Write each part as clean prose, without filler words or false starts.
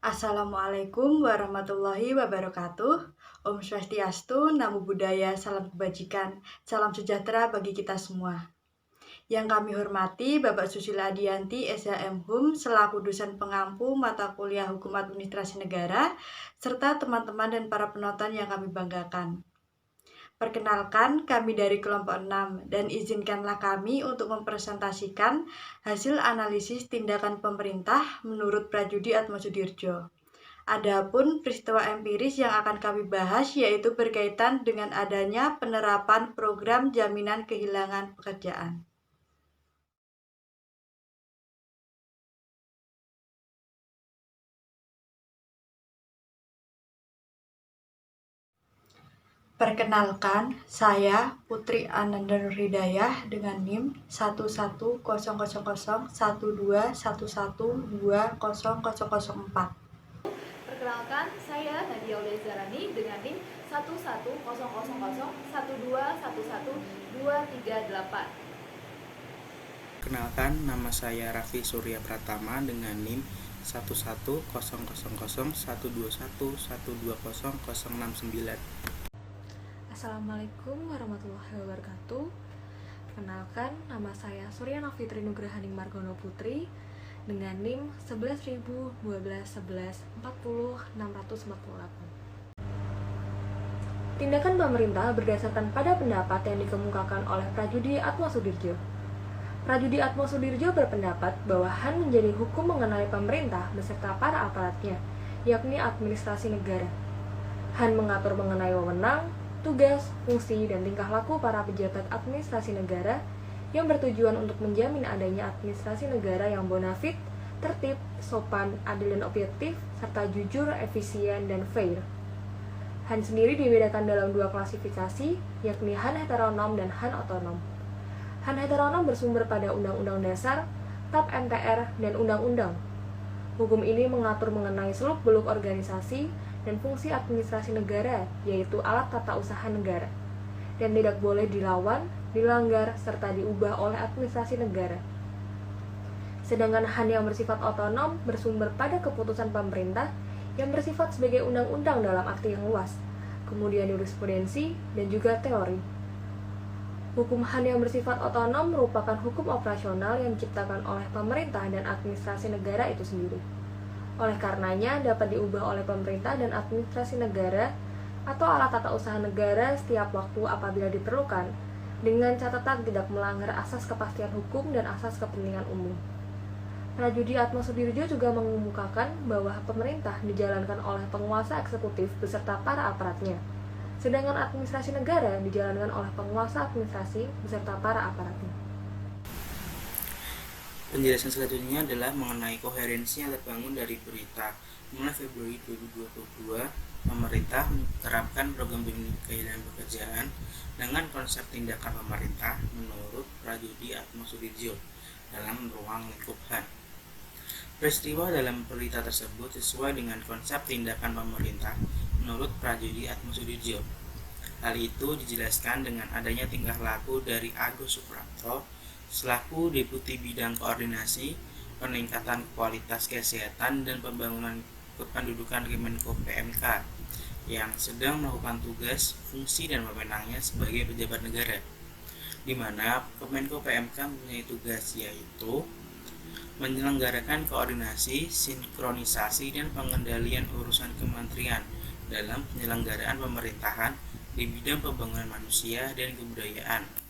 Assalamualaikum warahmatullahi wabarakatuh. Om Swastiastu, Namo Buddhaya, salam kebajikan, salam sejahtera bagi kita semua. Yang kami hormati Bapak Susilo Adiyanti, SHM selaku dosen pengampu mata kuliah Hukum Administrasi Negara, serta teman-teman dan para penonton yang kami banggakan. Perkenalkan, kami dari kelompok 6 dan izinkanlah kami untuk mempresentasikan hasil analisis tindakan pemerintah menurut Prajudi Atmosudhirjo. Adapun peristiwa empiris yang akan kami bahas yaitu berkaitan dengan adanya penerapan program jaminan kehilangan pekerjaan. Perkenalkan, saya Putri Ananda Nurhidayah dengan NIM 110012111120004. Perkenalkan, saya Nadia Ulezarani dengan NIM 1100112111238. Kenalkan, nama saya Raffi Surya Pratama dengan NIM 1100121121069. Assalamualaikum warahmatullahi wabarakatuh. Perkenalkan, nama saya Suryana Fitri Nugrahaning Margono Putri dengan NIM 11.012.11.40.648. Tindakan pemerintah berdasarkan pada pendapat yang dikemukakan oleh Prajudi Atmosudhirjo. Prajudi Atmosudhirjo berpendapat bahwa HAN menjadi hukum mengenai pemerintah beserta para aparatnya, yakni administrasi negara. HAN mengatur mengenai wewenang, tugas, fungsi, dan tingkah laku para pejabat administrasi negara yang bertujuan untuk menjamin adanya administrasi negara yang bonafit, tertib, sopan, adil dan objektif, serta jujur, efisien, dan fair. HAN sendiri dibedakan dalam dua klasifikasi, yakni HAN heteronom dan HAN otonom. HAN heteronom bersumber pada Undang-Undang Dasar, TAP MPR, dan Undang-Undang. Hukum ini mengatur mengenai seluk-beluk organisasi dan fungsi administrasi negara, yaitu alat tata usaha negara, dan tidak boleh dilawan, dilanggar, serta diubah oleh administrasi negara. Sedangkan HAN yang bersifat otonom bersumber pada keputusan pemerintah yang bersifat sebagai undang-undang dalam arti yang luas, kemudian jurisprudensi, dan juga teori. Hukum HAN yang bersifat otonom merupakan hukum operasional yang diciptakan oleh pemerintah dan administrasi negara itu sendiri. Oleh karenanya dapat diubah oleh pemerintah dan administrasi negara atau alat tata usaha negara setiap waktu apabila diperlukan, dengan catatan tidak melanggar asas kepastian hukum dan asas kepentingan umum. Prajudi Atmosudhirjo juga mengemukakan bahwa pemerintah dijalankan oleh penguasa eksekutif beserta para aparatnya, sedangkan administrasi negara dijalankan oleh penguasa administrasi beserta para aparatnya. Penjelasan selanjutnya adalah mengenai koherensi yang terbangun dari berita. Mulai Februari 2022, pemerintah menerapkan program jaminan kehilangan pekerjaan dengan konsep tindakan pemerintah menurut Prajudi Atmosudhirjo dalam ruang lingkup HAN. Peristiwa dalam berita tersebut sesuai dengan konsep tindakan pemerintah menurut Prajudi Atmosudhirjo. Hal itu dijelaskan dengan adanya tingkah laku dari Agus Suprapto selaku Deputi Bidang Koordinasi, Peningkatan Kualitas Kesehatan dan Pembangunan Kependudukan Kemenko PMK yang sedang melakukan tugas, fungsi, dan wewenangnya sebagai pejabat negara, di mana Kemenko PMK mempunyai tugas yaitu menyelenggarakan koordinasi, sinkronisasi, dan pengendalian urusan kementerian dalam penyelenggaraan pemerintahan di bidang pembangunan manusia dan kebudayaan.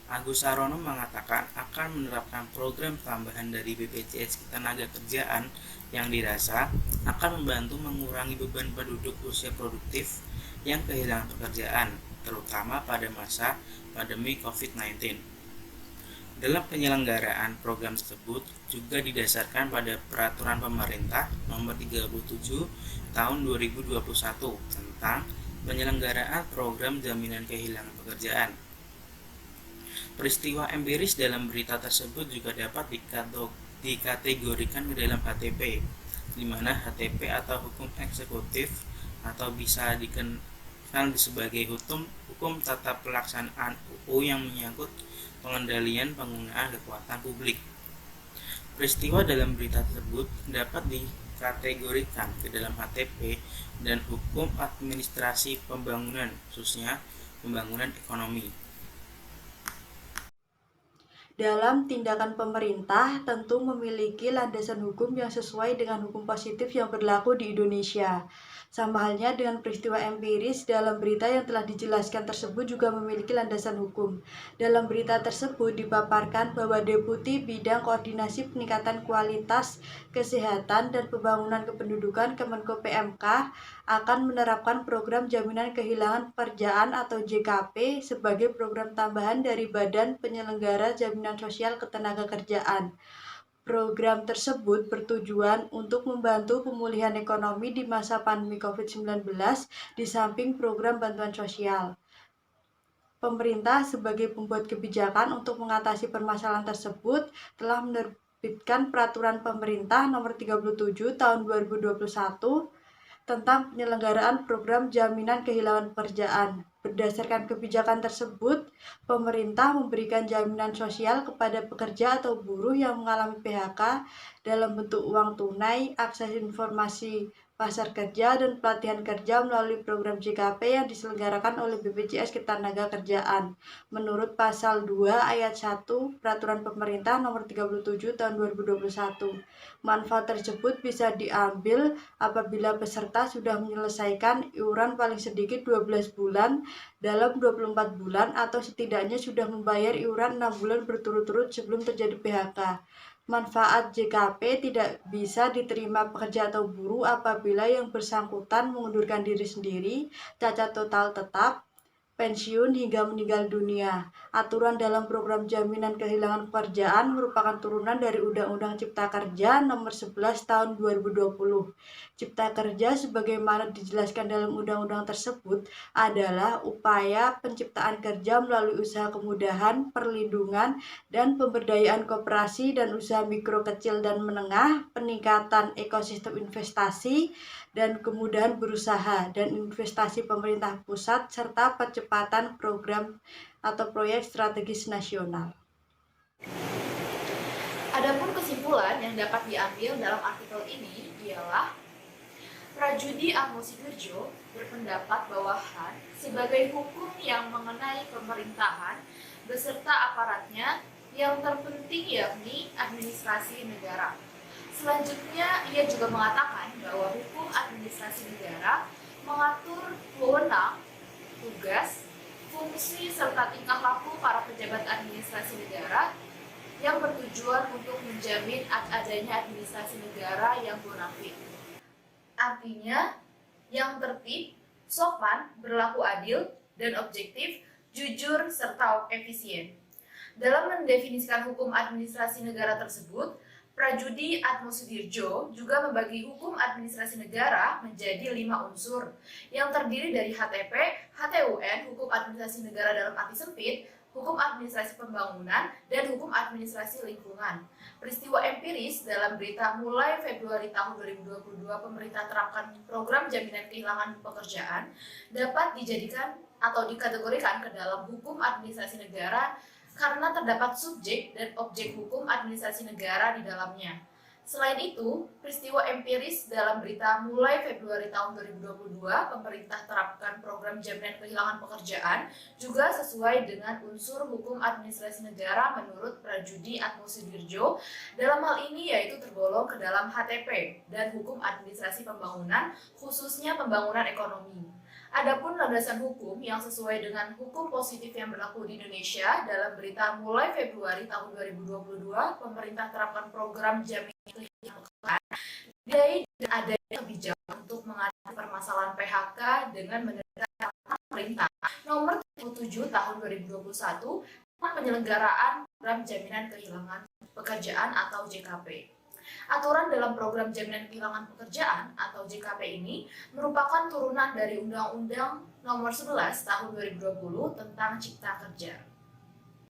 Agus Sarono mengatakan akan menerapkan program tambahan dari BPJS Ketenagakerjaan yang dirasa akan membantu mengurangi beban penduduk usia produktif yang kehilangan pekerjaan, terutama pada masa pandemi COVID-19. Dalam penyelenggaraan program tersebut juga didasarkan pada Peraturan Pemerintah Nomor 37 Tahun 2021 tentang penyelenggaraan program jaminan kehilangan pekerjaan. Peristiwa empiris dalam berita tersebut juga dapat dikategorikan ke dalam HTP, di mana HTP atau hukum eksekutif atau bisa dikenal sebagai hukum tata pelaksanaan UU yang menyangkut pengendalian penggunaan kekuatan publik. Peristiwa dalam berita tersebut dapat dikategorikan ke dalam HTP dan hukum administrasi pembangunan, khususnya pembangunan ekonomi. Dalam tindakan pemerintah tentu memiliki landasan hukum yang sesuai dengan hukum positif yang berlaku di Indonesia. Sama halnya dengan peristiwa empiris, dalam berita yang telah dijelaskan tersebut juga memiliki landasan hukum. Dalam berita tersebut dipaparkan bahwa Deputi Bidang Koordinasi Peningkatan Kualitas Kesehatan dan Pembangunan Kependudukan Kemenko PMK akan menerapkan program Jaminan Kehilangan Pekerjaan atau JKP sebagai program tambahan dari Badan Penyelenggara Jaminan Sosial Ketenagakerjaan. Program tersebut bertujuan untuk membantu pemulihan ekonomi di masa pandemi COVID-19 di samping program bantuan sosial. Pemerintah sebagai pembuat kebijakan untuk mengatasi permasalahan tersebut telah menerbitkan Peraturan Pemerintah Nomor 37 Tahun 2021 tentang penyelenggaraan program jaminan kehilangan pekerjaan. Berdasarkan kebijakan tersebut, pemerintah memberikan jaminan sosial kepada pekerja atau buruh yang mengalami PHK dalam bentuk uang tunai, akses informasi pasar kerja, dan pelatihan kerja melalui program JKP yang diselenggarakan oleh BPJS Ketenagakerjaan. Menurut Pasal 2 Ayat 1 Peraturan Pemerintah Nomor 37 Tahun 2021, manfaat tersebut bisa diambil apabila peserta sudah menyelesaikan iuran paling sedikit 12 bulan dalam 24 bulan atau setidaknya sudah membayar iuran 6 bulan berturut-turut sebelum terjadi PHK. Manfaat JKP tidak bisa diterima pekerja atau buruh apabila yang bersangkutan mengundurkan diri sendiri, cacat total tetap, pensiun hingga meninggal dunia. Aturan dalam program jaminan kehilangan pekerjaan merupakan turunan dari Undang-Undang Cipta Kerja Nomor 11 Tahun 2020. Cipta Kerja sebagaimana dijelaskan dalam undang-undang tersebut adalah upaya penciptaan kerja melalui usaha kemudahan, perlindungan, dan pemberdayaan koperasi dan usaha mikro, kecil, dan menengah, peningkatan ekosistem investasi, dan kemudahan berusaha dan investasi pemerintah pusat, serta percepatan program atau proyek strategis nasional. Adapun kesimpulan yang dapat diambil dalam artikel ini ialah Prajudi Atmosidirjo berpendapat bahwa HAN sebagai hukum yang mengenai pemerintahan beserta aparatnya yang terpenting yakni administrasi negara. Selanjutnya, ia juga mengatakan bahwa hukum administrasi negara mengatur wewenang, tugas, fungsi, serta tingkah laku para pejabat administrasi negara yang bertujuan untuk menjamin adanya administrasi negara yang bonafit. Artinya, yang tertib, sopan, berlaku adil, dan objektif, jujur, serta efisien. Dalam mendefinisikan hukum administrasi negara tersebut, Prajudi Atmosidirjo juga membagi hukum administrasi negara menjadi 5 unsur yang terdiri dari HTP, HTUN, hukum administrasi negara dalam arti sempit, hukum administrasi pembangunan, dan hukum administrasi lingkungan. Peristiwa empiris dalam berita mulai Februari tahun 2022 pemerintah terapkan program jaminan kehilangan pekerjaan dapat dijadikan atau dikategorikan ke dalam hukum administrasi negara karena terdapat subjek dan objek hukum administrasi negara di dalamnya. Selain itu, peristiwa empiris dalam berita mulai Februari tahun 2022 pemerintah terapkan program jaminan kehilangan pekerjaan juga sesuai dengan unsur hukum administrasi negara menurut Prajudi Atmosidirjo. Dalam hal ini yaitu tergolong ke dalam HTP dan hukum administrasi pembangunan, khususnya pembangunan ekonomi. Adapun landasan hukum yang sesuai dengan hukum positif yang berlaku di Indonesia dalam berita mulai Februari tahun 2022 pemerintah terapkan program jaminan kehilangan pekerjaan dari adanya kebijakan untuk mengatasi permasalahan PHK dengan menerbitkan Perintah Nomor 37 Tahun 2021 tentang penyelenggaraan program jaminan kehilangan pekerjaan atau JKP. Aturan dalam program jaminan kehilangan pekerjaan atau JKP ini merupakan turunan dari Undang-Undang Nomor 11 Tahun 2020 tentang Cipta Kerja.